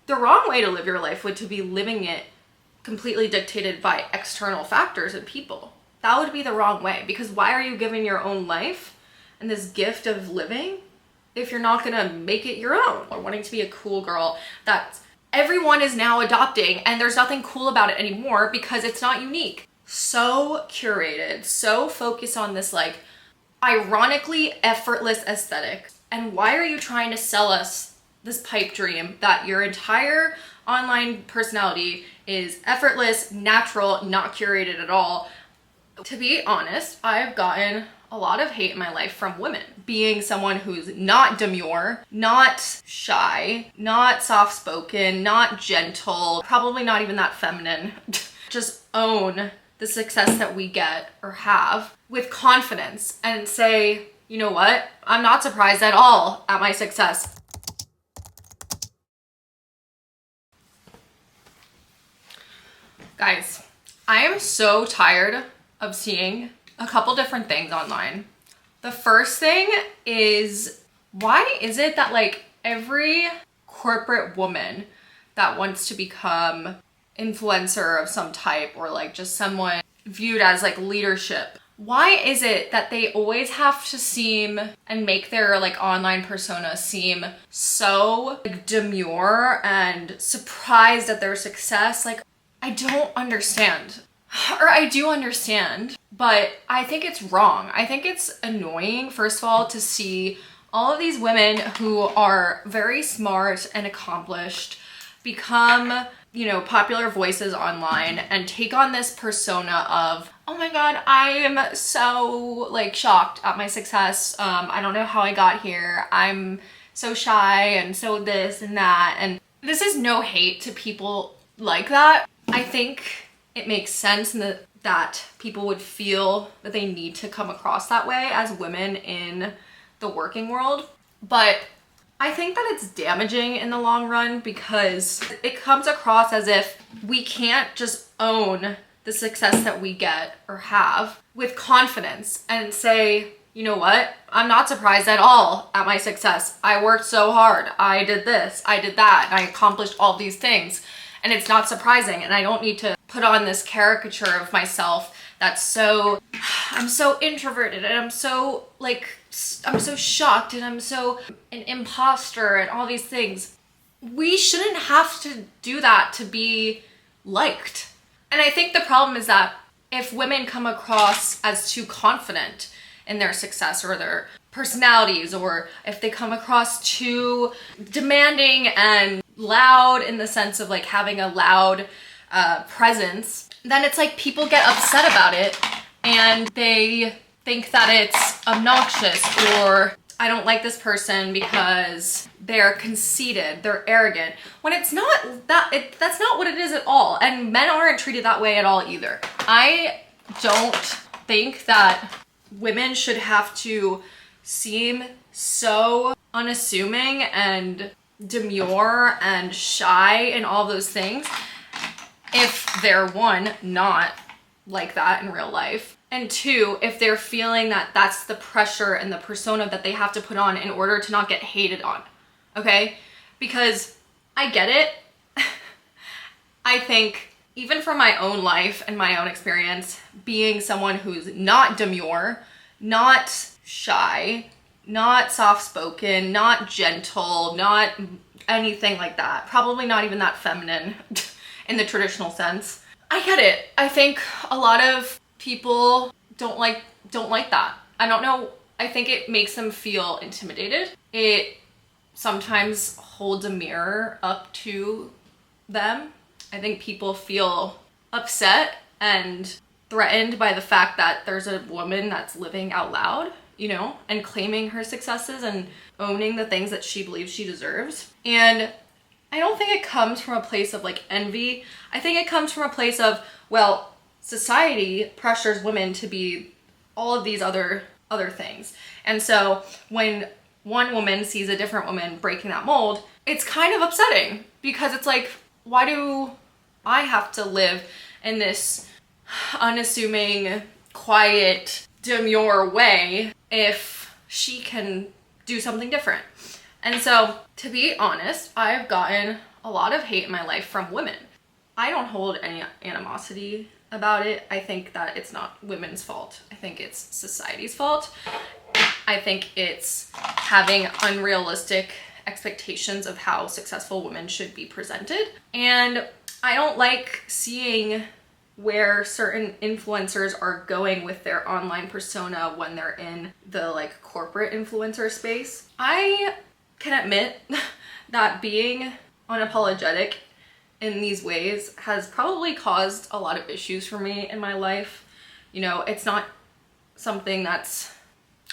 The wrong way to live your life would to be living it completely dictated by external factors and people. That would be the wrong way, because why are you giving your own life and this gift of living if you're not gonna make it your own? Or wanting to be a cool girl that everyone is now adopting, and there's nothing cool about it anymore because it's not unique. So curated, so focused on this like ironically effortless aesthetic. And why are you trying to sell us this pipe dream that your entire online personality is effortless, natural, not curated at all? To be honest, I've gotten a lot of hate in my life from women. Being someone who's not demure, not shy, not soft-spoken, not gentle, probably not even that feminine. Just own the success that we get or have with confidence and say, you know what? I'm not surprised at all at my success. Guys, I am so tired of seeing a couple different things online. The first thing is, why is it that like every corporate woman that wants to become influencer of some type, or like just someone viewed as like leadership, why is it that they always have to seem and make their like online persona seem so like demure and surprised at their success? Like, I don't understand. Or I do understand, but I think it's wrong. I think it's annoying, first of all, to see all of these women who are very smart and accomplished become, you know, popular voices online and take on this persona of, oh my God, I am so like shocked at my success. I don't know how I got here. I'm so shy and so this and that. And this is no hate to people like that. I think it makes sense that people would feel that they need to come across that way as women in the working world. But I think that it's damaging in the long run, because it comes across as if we can't just own the success that we get or have with confidence and say, you know what? I'm not surprised at all at my success. I worked so hard. I did this, I did that, and I accomplished all these things. And it's not surprising, and I don't need to put on this caricature of myself that's so, I'm so introverted, and I'm so shocked, and I'm so an imposter, and all these things. We shouldn't have to do that to be liked. And I think the problem is that if women come across as too confident in their success or their personalities, or if they come across too demanding and loud in the sense of like having a loud presence, then it's like people get upset about it and they think that it's obnoxious, or I don't like this person because they're conceited, they're arrogant, when it's not that. That's not what it is at all. And men aren't treated that way at all either. I don't think that women should have to seem so unassuming and demure and shy and all those things if they're, one, not like that in real life, and two, if they're feeling that that's the pressure and the persona that they have to put on in order to not get hated on. Okay? Because I get it. I think even from my own life and my own experience, being someone who's not demure, not shy, not soft-spoken, not gentle, not anything like that, probably not even that feminine in the traditional sense, I get it. I think a lot of people don't like that. I don't know. I think it makes them feel intimidated. It sometimes holds a mirror up to them. I think people feel upset and threatened by the fact that there's a woman that's living out loud, you know, and claiming her successes and owning the things that she believes she deserves. And I don't think it comes from a place of like envy. I think it comes from a place of, well, society pressures women to be all of these other things. And so when one woman sees a different woman breaking that mold, it's kind of upsetting, because it's like, why do I have to live in this unassuming, quiet, demure way if she can do something different? And so, to be honest, I've gotten a lot of hate in my life from women. I don't hold any animosity about it. I think that it's not women's fault. I think it's society's fault. I think it's having unrealistic expectations of how successful women should be presented. And I don't like seeing where certain influencers are going with their online persona when they're in the like corporate influencer space. I can admit that being unapologetic in these ways has probably caused a lot of issues for me in my life. You know, it's not something that's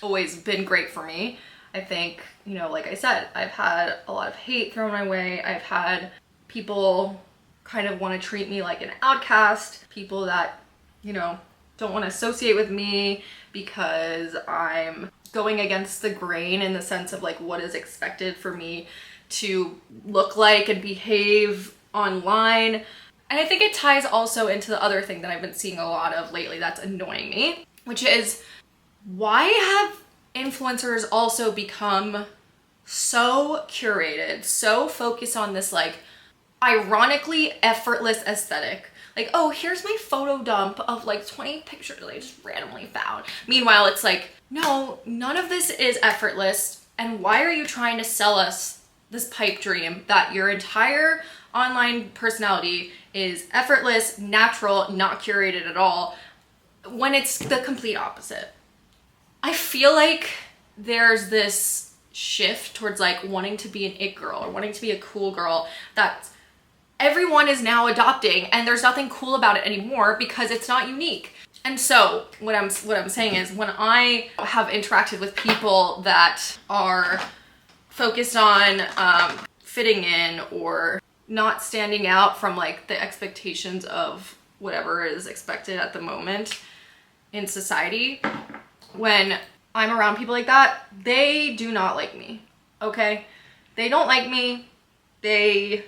always been great for me. I think, you know, like I said, I've had a lot of hate thrown my way. I've had people kind of want to treat me like an outcast, people that, you know, don't want to associate with me because I'm going against the grain in the sense of like what is expected for me to look like and behave online. And I think it ties also into the other thing that I've been seeing a lot of lately that's annoying me, which is why have influencers also become so curated, so focused on this like ironically effortless aesthetic? Like, oh, here's my photo dump of like 20 pictures I just randomly found. Meanwhile, it's like, no, none of this is effortless. And why are you trying to sell us this pipe dream that your entire online personality is effortless, natural, not curated at all, when it's the complete opposite? I feel like there's this shift towards like wanting to be an it girl or wanting to be a cool girl that everyone is now adopting, and there's nothing cool about it anymore because it's not unique. And so what I'm saying is, when I have interacted with people that are focused on fitting in or not standing out from like the expectations of whatever is expected at the moment in society, when I'm around people like that, they do not like me, okay? They don't like me. They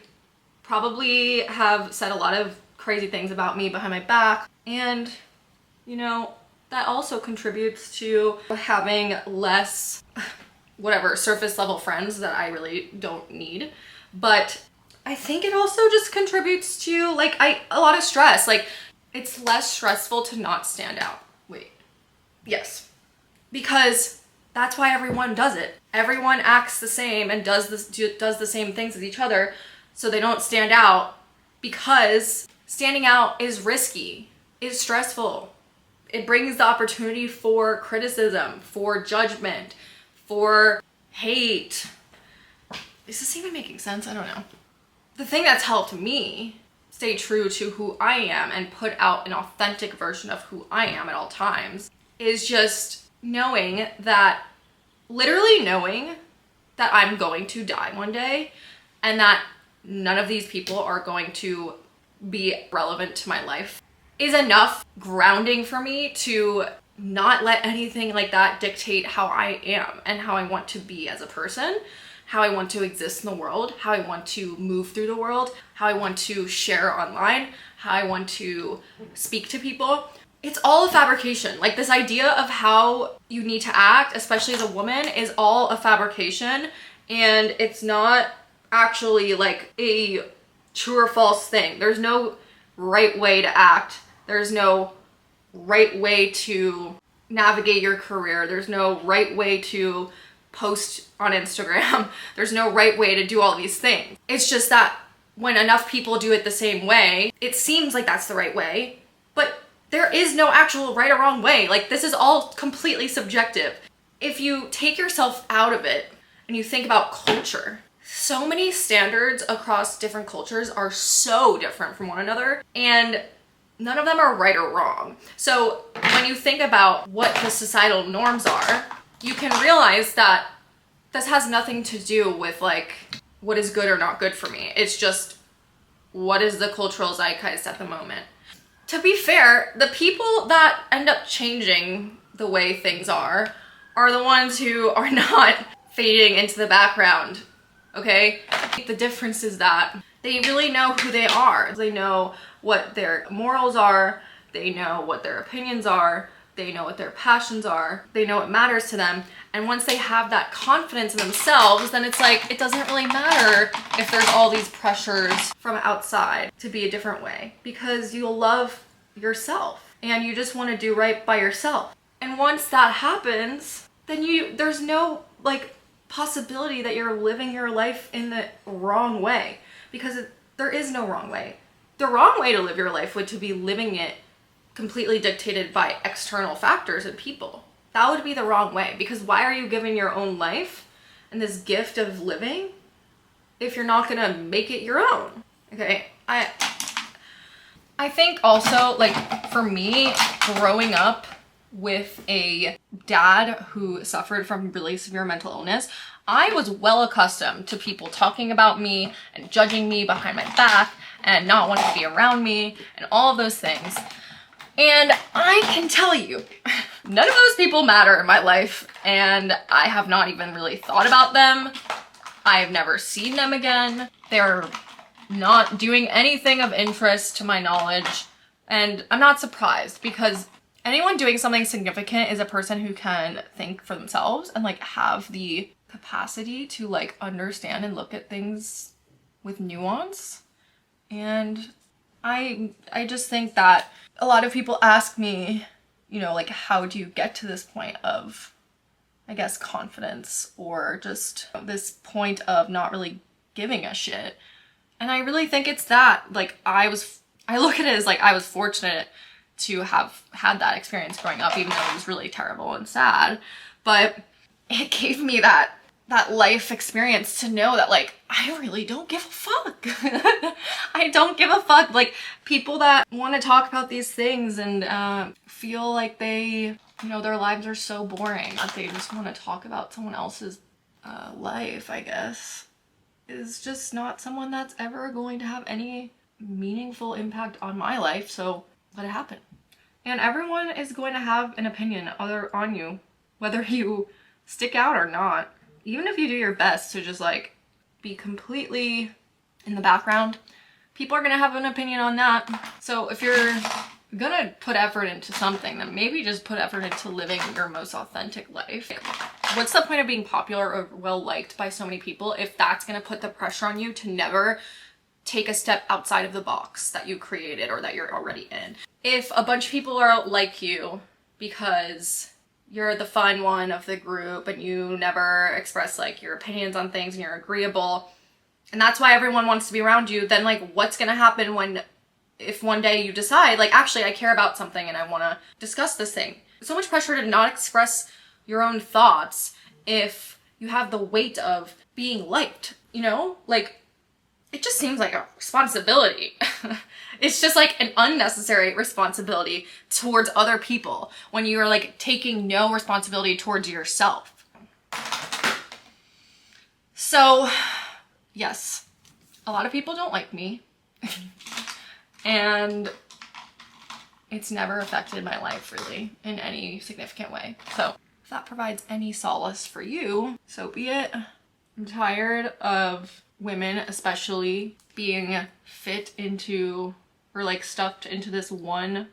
probably have said a lot of crazy things about me behind my back. And, you know, that also contributes to having less, whatever, surface level friends that I really don't need. But I think it also just contributes to like a lot of stress. Like, it's less stressful to not stand out. Wait, yes. Because that's why everyone does it. Everyone acts the same and does the same things as each other, so they don't stand out, because standing out is risky, is stressful. It brings the opportunity for criticism, for judgment, for hate. Is this even making sense? I don't know. The thing that's helped me stay true to who I am and put out an authentic version of who I am at all times is just knowing that, literally knowing that I'm going to die one day and that none of these people are going to be relevant to my life is enough grounding for me to not let anything like that dictate how I am and how I want to be as a person, how I want to exist in the world, how I want to move through the world, how I want to share online, how I want to speak to people. It's all a fabrication. Like, this idea of how you need to act, especially as a woman, is all a fabrication, and it's not actually like a true or false thing. There's no right way to act. There's no right way to navigate your career. There's no right way to post on Instagram. There's no right way to do all these things. It's just that when enough people do it the same way, it seems like that's the right way, but there is no actual right or wrong way. Like, this is all completely subjective. If you take yourself out of it and you think about culture, so many standards across different cultures are so different from one another, and none of them are right or wrong. So when you think about what the societal norms are, you can realize that this has nothing to do with like what is good or not good for me. It's just what is the cultural zeitgeist at the moment. To be fair, the people that end up changing the way things are the ones who are not fading into the background, okay? The difference is that they really know who they are. They know what their morals are. They know what their opinions are. they know what their passions are, they know what matters to them. And once they have that confidence in themselves, then it's like, it doesn't really matter if there's all these pressures from outside to be a different way, because you'll love yourself and you just want to do right by yourself. And once that happens, then there's no like possibility that you're living your life in the wrong way, because there is no wrong way. The wrong way to live your life would to be living it completely dictated by external factors and people. That would be the wrong way, because why are you giving your own life and this gift of living if you're not gonna make it your own? Okay, I think also, like, for me, growing up with a dad who suffered from really severe mental illness, I was well accustomed to people talking about me and judging me behind my back and not wanting to be around me and all of those things. And I can tell you, none of those people matter in my life, and I have not even really thought about them. I've never seen them again. They're not doing anything of interest to my knowledge, and I'm not surprised, because anyone doing something significant is a person who can think for themselves and like have the capacity to like understand and look at things with nuance. And I just think that a lot of people ask me, you know, like, how do you get to this point of, I guess, confidence, or just this point of not really giving a shit? And I really think it's that, like, I look at it as like I was fortunate to have had that experience growing up, even though it was really terrible and sad, but it gave me that life experience to know that, like, I really don't give a fuck. I don't give a fuck. Like, people that want to talk about these things and feel like they, you know, their lives are so boring that they just want to talk about someone else's life, I guess, is just not someone that's ever going to have any meaningful impact on my life. So let it happen. And everyone is going to have an opinion on you, whether you stick out or not. Even if you do your best to just like be completely in the background, people are gonna have an opinion on that. So if you're gonna put effort into something, then maybe just put effort into living your most authentic life. What's the point of being popular or well liked by so many people if that's gonna put the pressure on you to never take a step outside of the box that you created or that you're already in? If a bunch of people are like you because you're the fun one of the group and you never express like your opinions on things and you're agreeable, and that's why everyone wants to be around you, then like what's gonna happen if one day you decide, like, actually I care about something and I want to discuss this thing? So much pressure to not express your own thoughts if you have the weight of being liked, you know? Like, it just seems like a responsibility. It's just like an unnecessary responsibility towards other people when you're like taking no responsibility towards yourself. So yes, a lot of people don't like me and it's never affected my life really in any significant way. So if that provides any solace for you, so be it. I'm tired of women especially being fit into or like stuffed into this one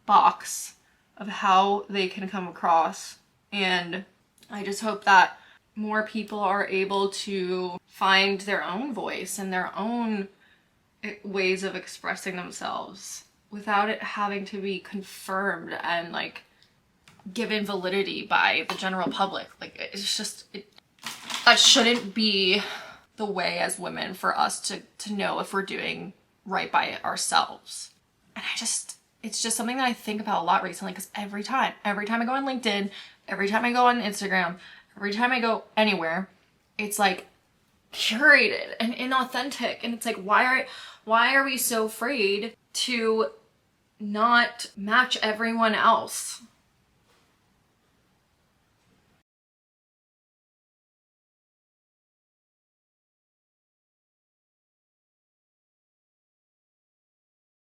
box of how they can come across, and I just hope that more people are able to find their own voice and their own ways of expressing themselves without it having to be confirmed and like given validity by the general public. Like, it's just that shouldn't be the way as women for us to know if we're doing right by ourselves. And it's just something that I think about a lot recently, because every time I go on LinkedIn, every time I go on Instagram, every time I go anywhere, it's like curated and inauthentic. And it's like, why are we so afraid to not match everyone else?